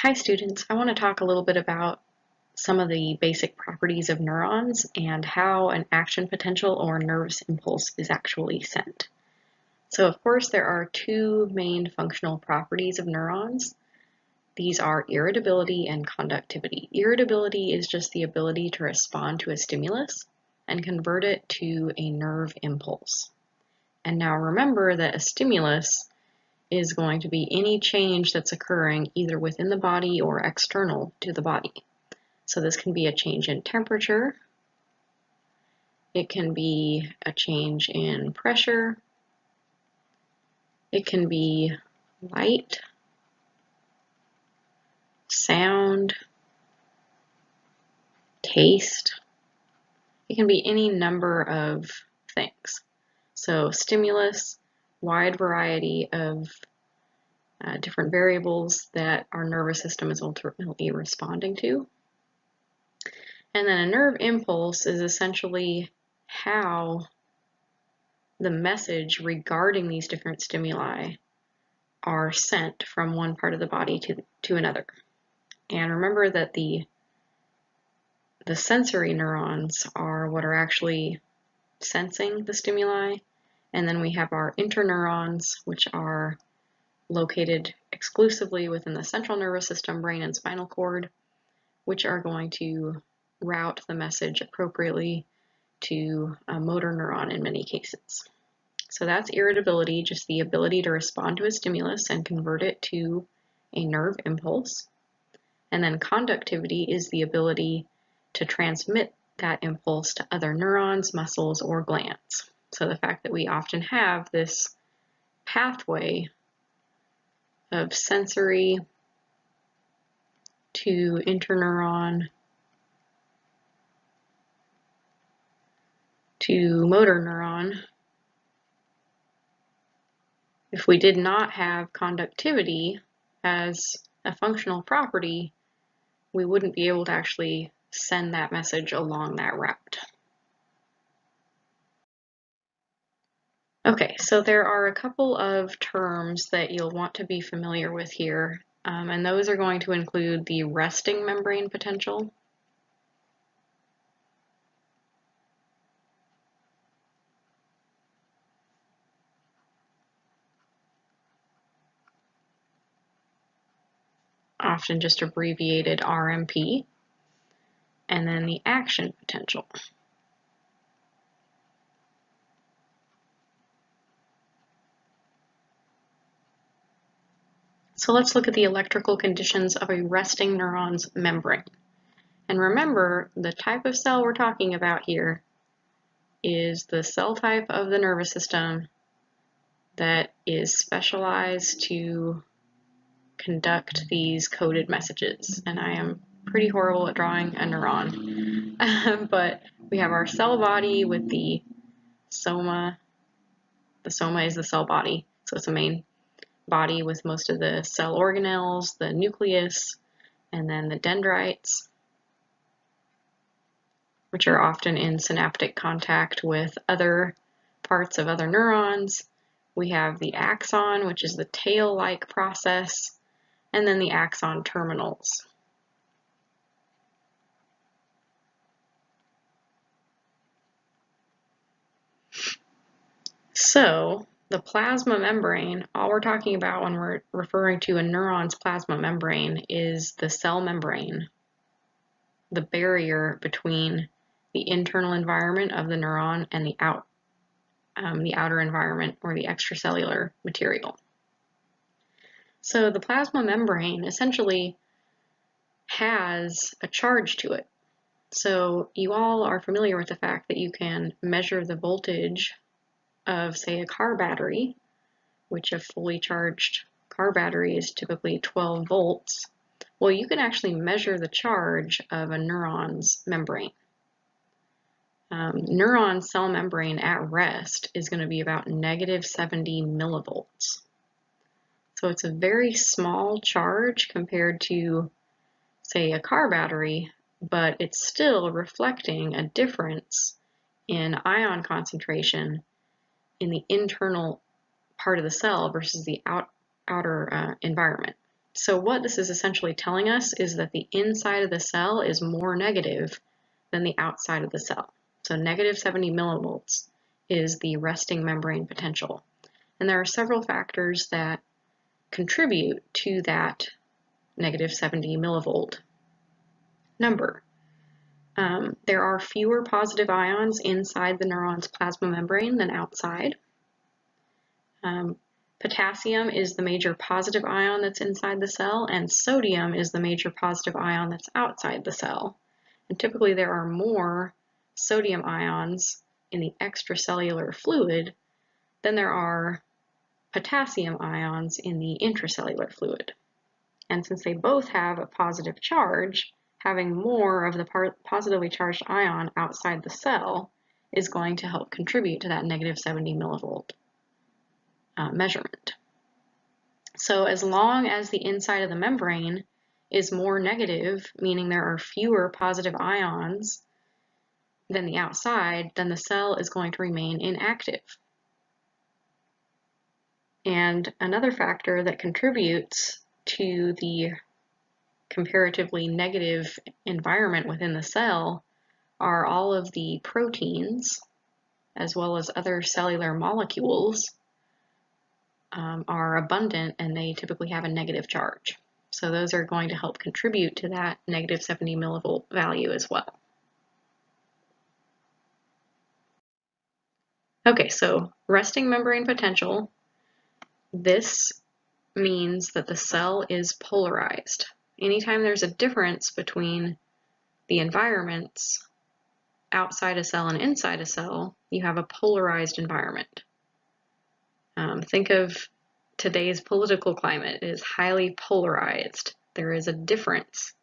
Hi students, I want to talk a little bit about some of the basic properties of neurons and how an action potential or nervous impulse is actually sent. So of course there are two main functional properties of neurons. These are irritability and conductivity. Irritability is just the ability to respond to a stimulus and convert it to a nerve impulse. And now remember that a stimulus is going to be any change that's occurring either within the body or external to the body. So this can be a change in temperature, it can be a change in pressure, it can be light, sound, taste. It can be any number of things. So stimulus, wide variety of different variables that our nervous system is ultimately responding to. And then a nerve impulse is essentially how the message regarding these different stimuli are sent from one part of the body to another. And remember that the sensory neurons are what are actually sensing the stimuli, and then we have our interneurons, which are located exclusively within the central nervous system, brain, and spinal cord, which are going to route the message appropriately to a motor neuron in many cases. So that's irritability, just the ability to respond to a stimulus and convert it to a nerve impulse. And then conductivity is the ability to transmit that impulse to other neurons, muscles, or glands. So the fact that we often have this pathway of sensory to interneuron to motor neuron. If we did not have conductivity as a functional property, we wouldn't be able to actually send that message along that route. Okay, so there are a couple of terms that you'll want to be familiar with here, and those are going to include the resting membrane potential, often just abbreviated RMP, and then the action potential. So let's look at the electrical conditions of a resting neuron's membrane. And remember, the type of cell we're talking about here is the cell type of the nervous system that is specialized to conduct these coded messages. And I am pretty horrible at drawing a neuron. But we have our cell body with the soma. The soma is the cell body, so it's a main body with most of the cell organelles, the nucleus, and then the dendrites, which are often in synaptic contact with other parts of other neurons. We have the axon, which is the tail-like process, and then the axon terminals. So the plasma membrane, all we're talking about when we're referring to a neuron's plasma membrane is the cell membrane, the barrier between the internal environment of the neuron and the outer environment or the extracellular material. So the plasma membrane essentially has a charge to it. So you all are familiar with the fact that you can measure the voltage of, say, a car battery, which a fully charged car battery is typically 12 volts. Well, you can actually measure the charge of a neuron's membrane. Neuron cell membrane at rest is going to be about -70 millivolts. So it's a very small charge compared to, say, a car battery, but it's still reflecting a difference in ion concentration in the internal part of the cell versus the outer environment. So what this is essentially telling us is that the inside of the cell is more negative than the outside of the cell. So negative 70 millivolts is the resting membrane potential. And there are several factors that contribute to that negative 70 millivolt number. There are fewer positive ions inside the neuron's plasma membrane than outside. Potassium is the major positive ion that's inside the cell, and sodium is the major positive ion that's outside the cell. And typically there are more sodium ions in the extracellular fluid than there are potassium ions in the intracellular fluid. And since they both have a positive charge, having more of the positively charged ion outside the cell is going to help contribute to that negative 70 millivolt measurement. So as long as the inside of the membrane is more negative, meaning there are fewer positive ions than the outside, then the cell is going to remain inactive. And another factor that contributes to the comparatively negative environment within the cell are all of the proteins, as well as other cellular molecules, are abundant, and they typically have a negative charge. So those are going to help contribute to that negative 70 millivolt value as well. Okay, so resting membrane potential, this means that the cell is polarized. Anytime there's a difference between the environments outside a cell and inside a cell, you have a polarized environment. Think of today's political climate. It is highly polarized. There is a difference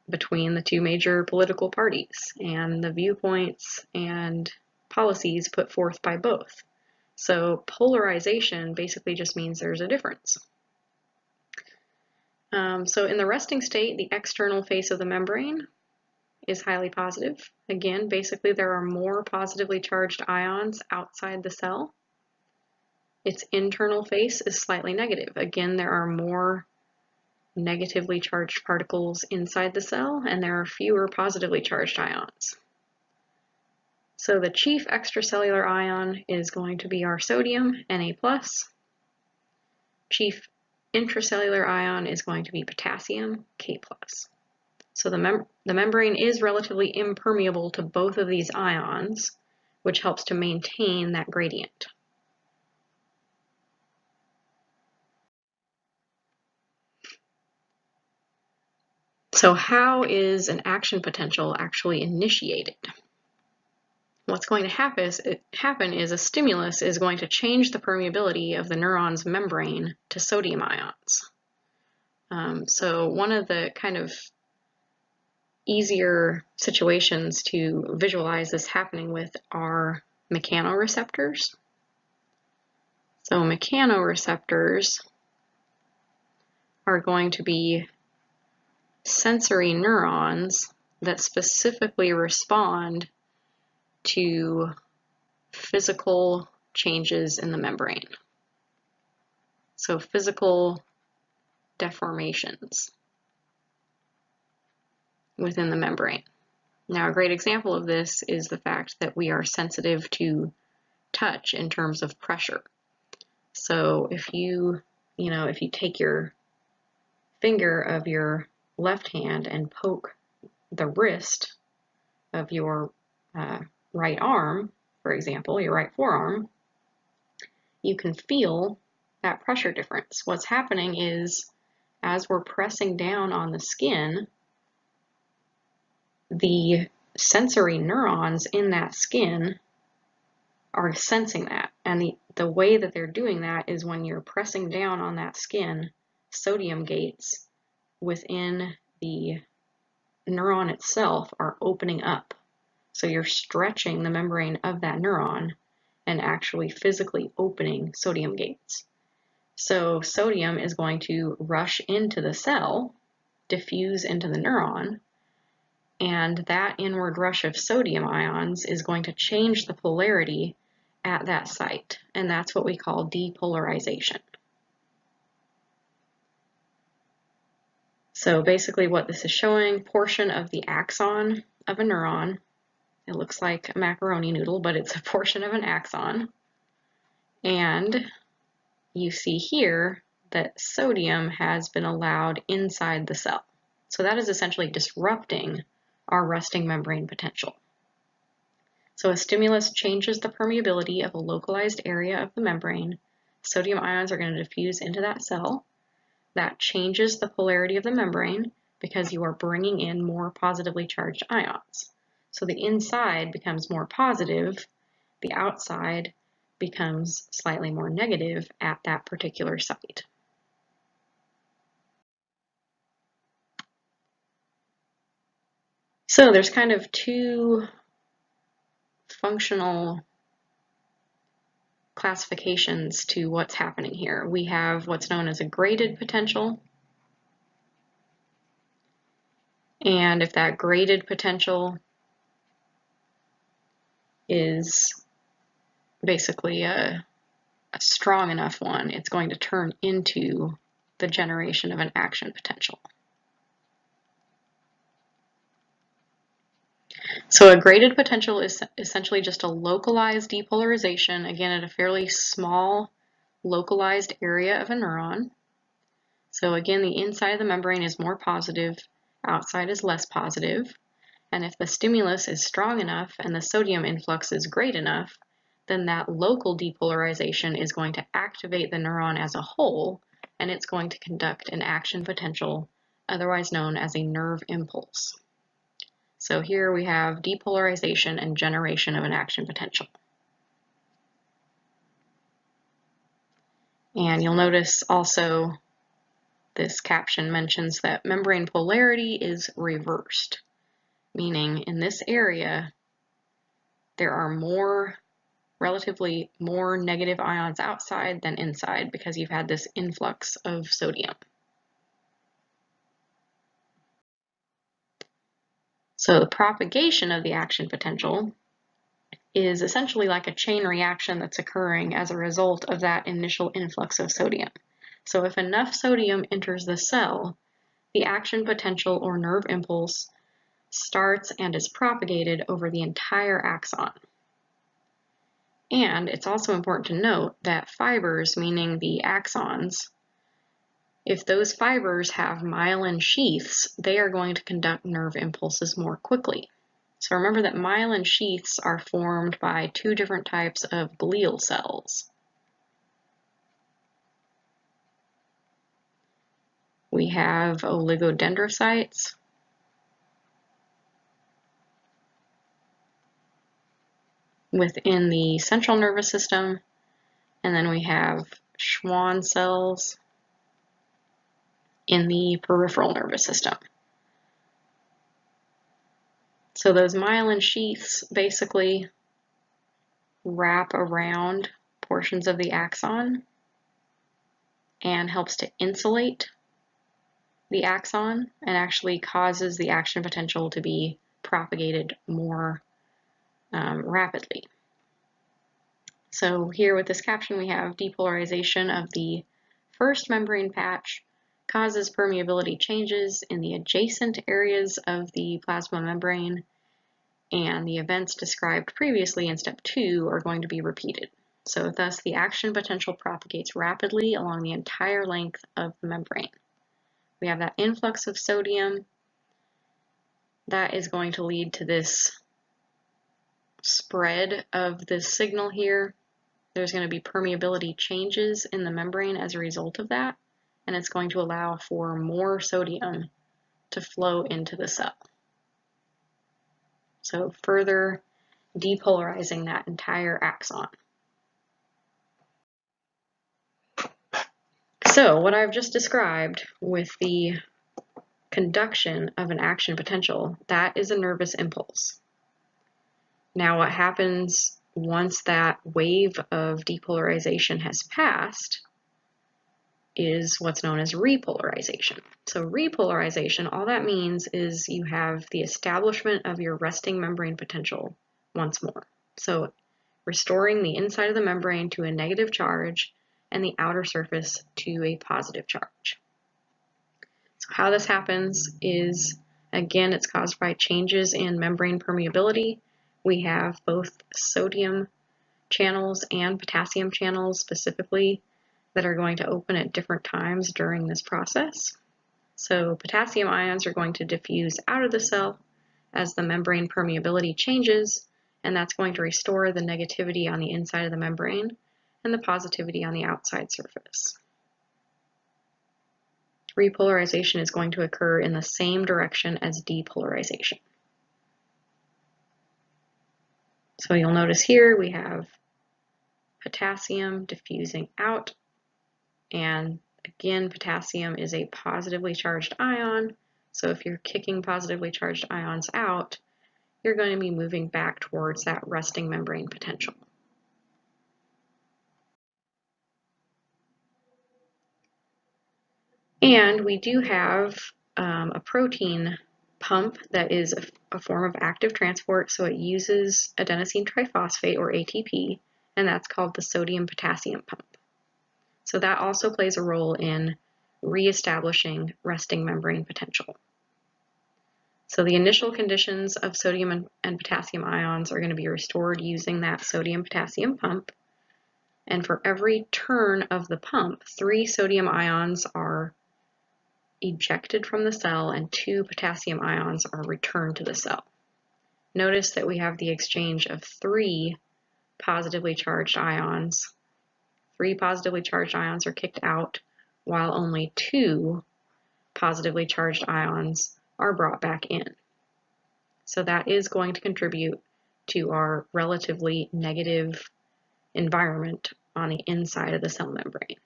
between the two major political parties and the viewpoints and policies put forth by both. So polarization basically just means there's a difference. So in the resting state, the external face of the membrane is highly positive. Again, basically there are more positively charged ions outside the cell. Its internal face is slightly negative. Again, there are more negatively charged particles inside the cell, and there are fewer positively charged ions. So the chief extracellular ion is going to be our sodium, Na+. Chief intracellular ion is going to be potassium, K+. So the membrane is relatively impermeable to both of these ions, which helps to maintain that gradient. So how is an action potential actually initiated? What's going to happen is a stimulus is going to change the permeability of the neuron's membrane to sodium ions. So one of the kind of easier situations to visualize this happening with are mechanoreceptors. So mechanoreceptors are going to be sensory neurons that specifically respond to physical changes in the membrane. So physical deformations within the membrane. Now, a great example of this is the fact that we are sensitive to touch in terms of pressure. So if you take your finger of your left hand and poke the wrist of your right arm, for example, your right forearm, you can feel that pressure difference. What's happening is, as we're pressing down on the skin, the sensory neurons in that skin are sensing that. And the way that they're doing that is when you're pressing down on that skin, sodium gates within the neuron itself are opening up. So you're stretching the membrane of that neuron and actually physically opening sodium gates. So sodium is going to rush into the cell, diffuse into the neuron, and that inward rush of sodium ions is going to change the polarity at that site, and that's what we call depolarization. So basically what this is showing, portion of the axon of a neuron. It looks like a macaroni noodle, but it's a portion of an axon. And you see here that sodium has been allowed inside the cell. So that is essentially disrupting our resting membrane potential. So a stimulus changes the permeability of a localized area of the membrane. Sodium ions are going to diffuse into that cell. That changes the polarity of the membrane because you are bringing in more positively charged ions. So the inside becomes more positive, the outside becomes slightly more negative at that particular site. So there's kind of two functional classifications to what's happening here. We have what's known as a graded potential. And if that graded potential is basically a strong enough one, it's going to turn into the generation of an action potential. So a graded potential is essentially just a localized depolarization, again at a fairly small localized area of a neuron. So again, the inside of the membrane is more positive, outside is less positive. And if the stimulus is strong enough and the sodium influx is great enough, then that local depolarization is going to activate the neuron as a whole, and it's going to conduct an action potential, otherwise known as a nerve impulse. So here we have depolarization and generation of an action potential. And you'll notice also this caption mentions that membrane polarity is reversed, meaning in this area there are relatively more negative ions outside than inside because you've had this influx of sodium. So the propagation of the action potential is essentially like a chain reaction that's occurring as a result of that initial influx of sodium. So if enough sodium enters the cell, the action potential or nerve impulse starts and is propagated over the entire axon. And it's also important to note that fibers, meaning the axons, if those fibers have myelin sheaths, they are going to conduct nerve impulses more quickly. So remember that myelin sheaths are formed by two different types of glial cells. We have oligodendrocytes, within the central nervous system, and then we have Schwann cells in the peripheral nervous system. So those myelin sheaths basically wrap around portions of the axon and helps to insulate the axon and actually causes the action potential to be propagated more rapidly. So here with this caption we have depolarization of the first membrane patch causes permeability changes in the adjacent areas of the plasma membrane, and the events described previously in step 2 are going to be repeated. So thus the action potential propagates rapidly along the entire length of the membrane. We have that influx of sodium that is going to lead to this spread of this signal here. There's going to be permeability changes in the membrane as a result of that, and it's going to allow for more sodium to flow into the cell. So further depolarizing that entire axon. So what I've just described with the conduction of an action potential, that is a nervous impulse. Now what happens once that wave of depolarization has passed is what's known as repolarization. So repolarization, all that means is you have the establishment of your resting membrane potential once more. So restoring the inside of the membrane to a negative charge and the outer surface to a positive charge. So how this happens is, again, it's caused by changes in membrane permeability. We have both sodium channels and potassium channels specifically that are going to open at different times during this process. So potassium ions are going to diffuse out of the cell as the membrane permeability changes, and that's going to restore the negativity on the inside of the membrane and the positivity on the outside surface. Repolarization is going to occur in the same direction as depolarization. So you'll notice here we have potassium diffusing out, and again, potassium is a positively charged ion, so if you're kicking positively charged ions out, you're going to be moving back towards that resting membrane potential. And we do have a protein pump that is a form of active transport, so it uses adenosine triphosphate, or ATP, and that's called the sodium-potassium pump. So that also plays a role in reestablishing resting membrane potential. So the initial conditions of sodium and potassium ions are going to be restored using that sodium-potassium pump. And for every turn of the pump, 3 sodium ions are ejected from the cell and 2 potassium ions are returned to the cell. Notice that we have the exchange of 3 positively charged ions. 3 positively charged ions are kicked out, while only 2 positively charged ions are brought back in. So that is going to contribute to our relatively negative environment on the inside of the cell membrane.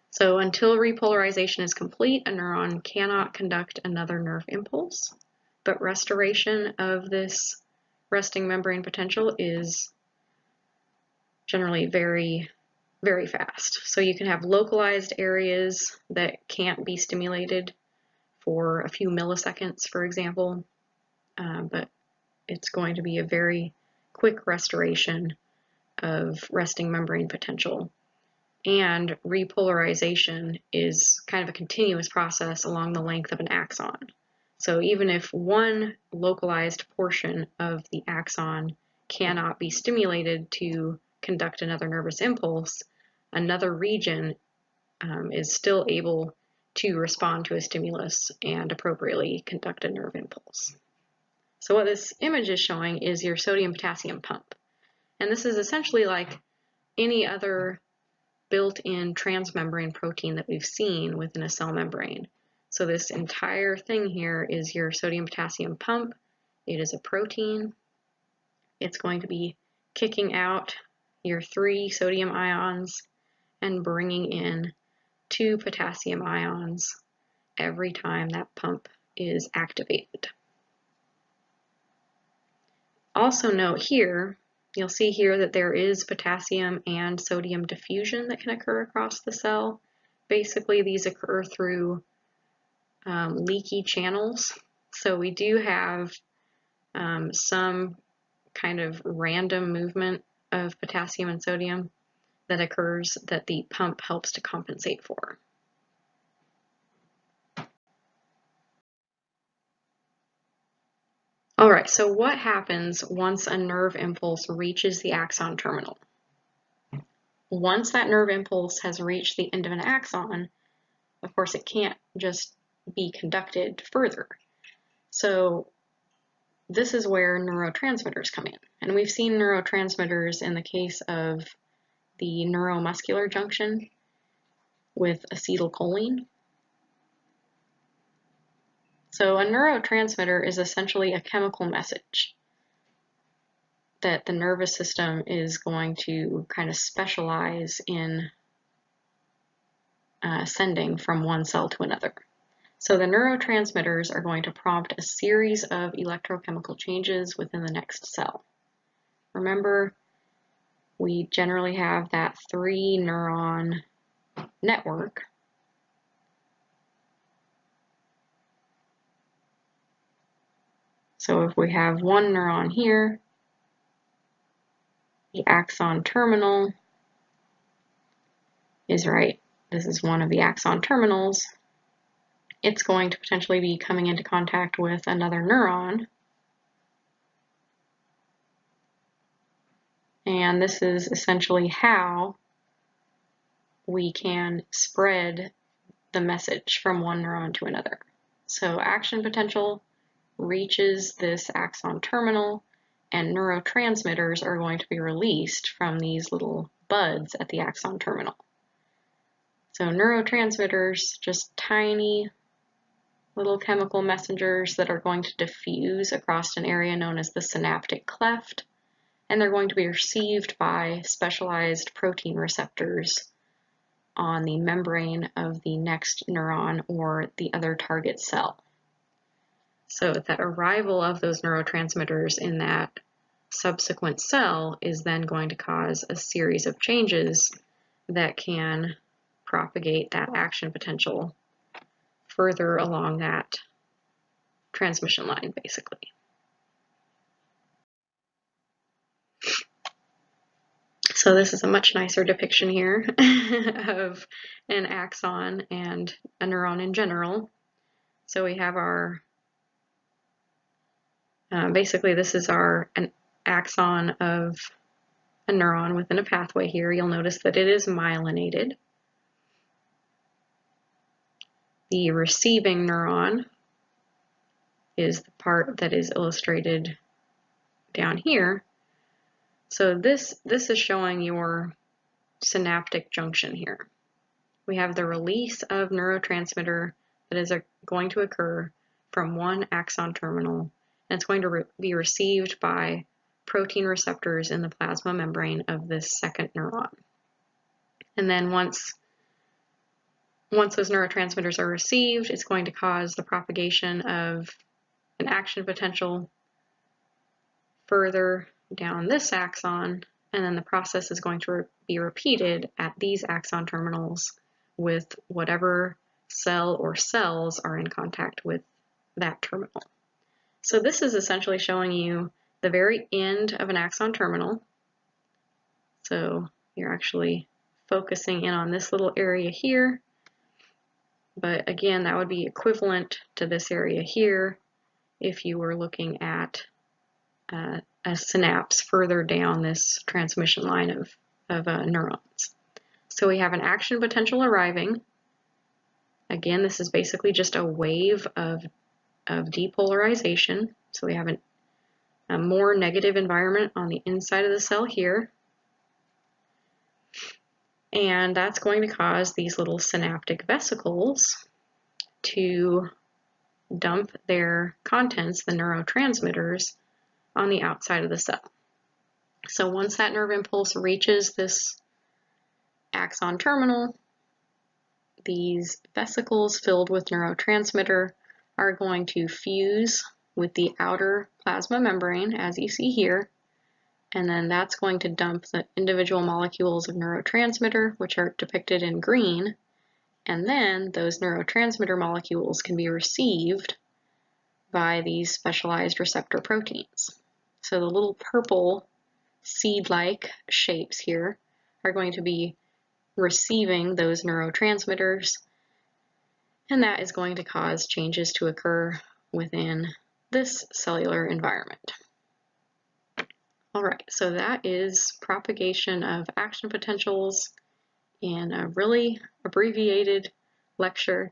So until repolarization is complete, a neuron cannot conduct another nerve impulse, but restoration of this resting membrane potential is generally very, very fast. So you can have localized areas that can't be stimulated for a few milliseconds, for example, but it's going to be a very quick restoration of resting membrane potential. And repolarization is kind of a continuous process along the length of an axon. So even if one localized portion of the axon cannot be stimulated to conduct another nervous impulse, another region is still able to respond to a stimulus and appropriately conduct a nerve impulse. So what this image is showing is your sodium-potassium pump. And this is essentially like any other built-in transmembrane protein that we've seen within a cell membrane. So this entire thing here is your sodium-potassium pump. It is a protein. It's going to be kicking out your 3 sodium ions and bringing in 2 potassium ions every time that pump is activated. Also note here, you'll see here that there is potassium and sodium diffusion that can occur across the cell. Basically, these occur through leaky channels. So we do have some kind of random movement of potassium and sodium that occurs that the pump helps to compensate for. All right, so what happens once a nerve impulse reaches the axon terminal? Once that nerve impulse has reached the end of an axon, of course, it can't just be conducted further. So this is where neurotransmitters come in. And we've seen neurotransmitters in the case of the neuromuscular junction with acetylcholine. So a neurotransmitter is essentially a chemical message that the nervous system is going to kind of specialize in sending from one cell to another. So the neurotransmitters are going to prompt a series of electrochemical changes within the next cell. Remember, we generally have that 3-neuron network. So if we have one neuron here, the axon terminal is right. This is one of the axon terminals. it's going to potentially be coming into contact with another neuron. And this is essentially how we can spread the message from one neuron to another. So action potential reaches this axon terminal, and neurotransmitters are going to be released from these little buds at the axon terminal. So neurotransmitters, just tiny little chemical messengers that are going to diffuse across an area known as the synaptic cleft, and they're going to be received by specialized protein receptors on the membrane of the next neuron or the other target cell. So that arrival of those neurotransmitters in that subsequent cell is then going to cause a series of changes that can propagate that action potential further along that transmission line, basically. So this is a much nicer depiction here of an axon and a neuron in general. So we have our, basically this is an axon of a neuron within a pathway here. You'll notice that it is myelinated. The receiving neuron is the part that is illustrated down here. So this is showing your synaptic junction here. We have the release of neurotransmitter that is going to occur from one axon terminal, and it's going to be received by protein receptors in the plasma membrane of this second neuron. And then once those neurotransmitters are received, it's going to cause the propagation of an action potential further down this axon, and then the process is going to be repeated at these axon terminals with whatever cell or cells are in contact with that terminal. So this is essentially showing you the very end of an axon terminal. So you're actually focusing in on this little area here, but again, that would be equivalent to this area here if you were looking at a synapse further down this transmission line of neurons. So we have an action potential arriving. Again, this is basically just a wave of depolarization. So we have a more negative environment on the inside of the cell here. And that's going to cause these little synaptic vesicles to dump their contents, the neurotransmitters, on the outside of the cell. So once that nerve impulse reaches this axon terminal, these vesicles filled with neurotransmitter are going to fuse with the outer plasma membrane, as you see here, and then that's going to dump the individual molecules of neurotransmitter, which are depicted in green, and then those neurotransmitter molecules can be received by these specialized receptor proteins. So the little purple seed-like shapes here are going to be receiving those neurotransmitters, and that is going to cause changes to occur within this cellular environment. All right, so that is propagation of action potentials in a really abbreviated lecture.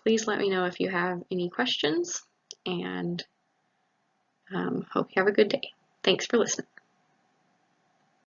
Please let me know if you have any questions, and hope you have a good day. Thanks for listening.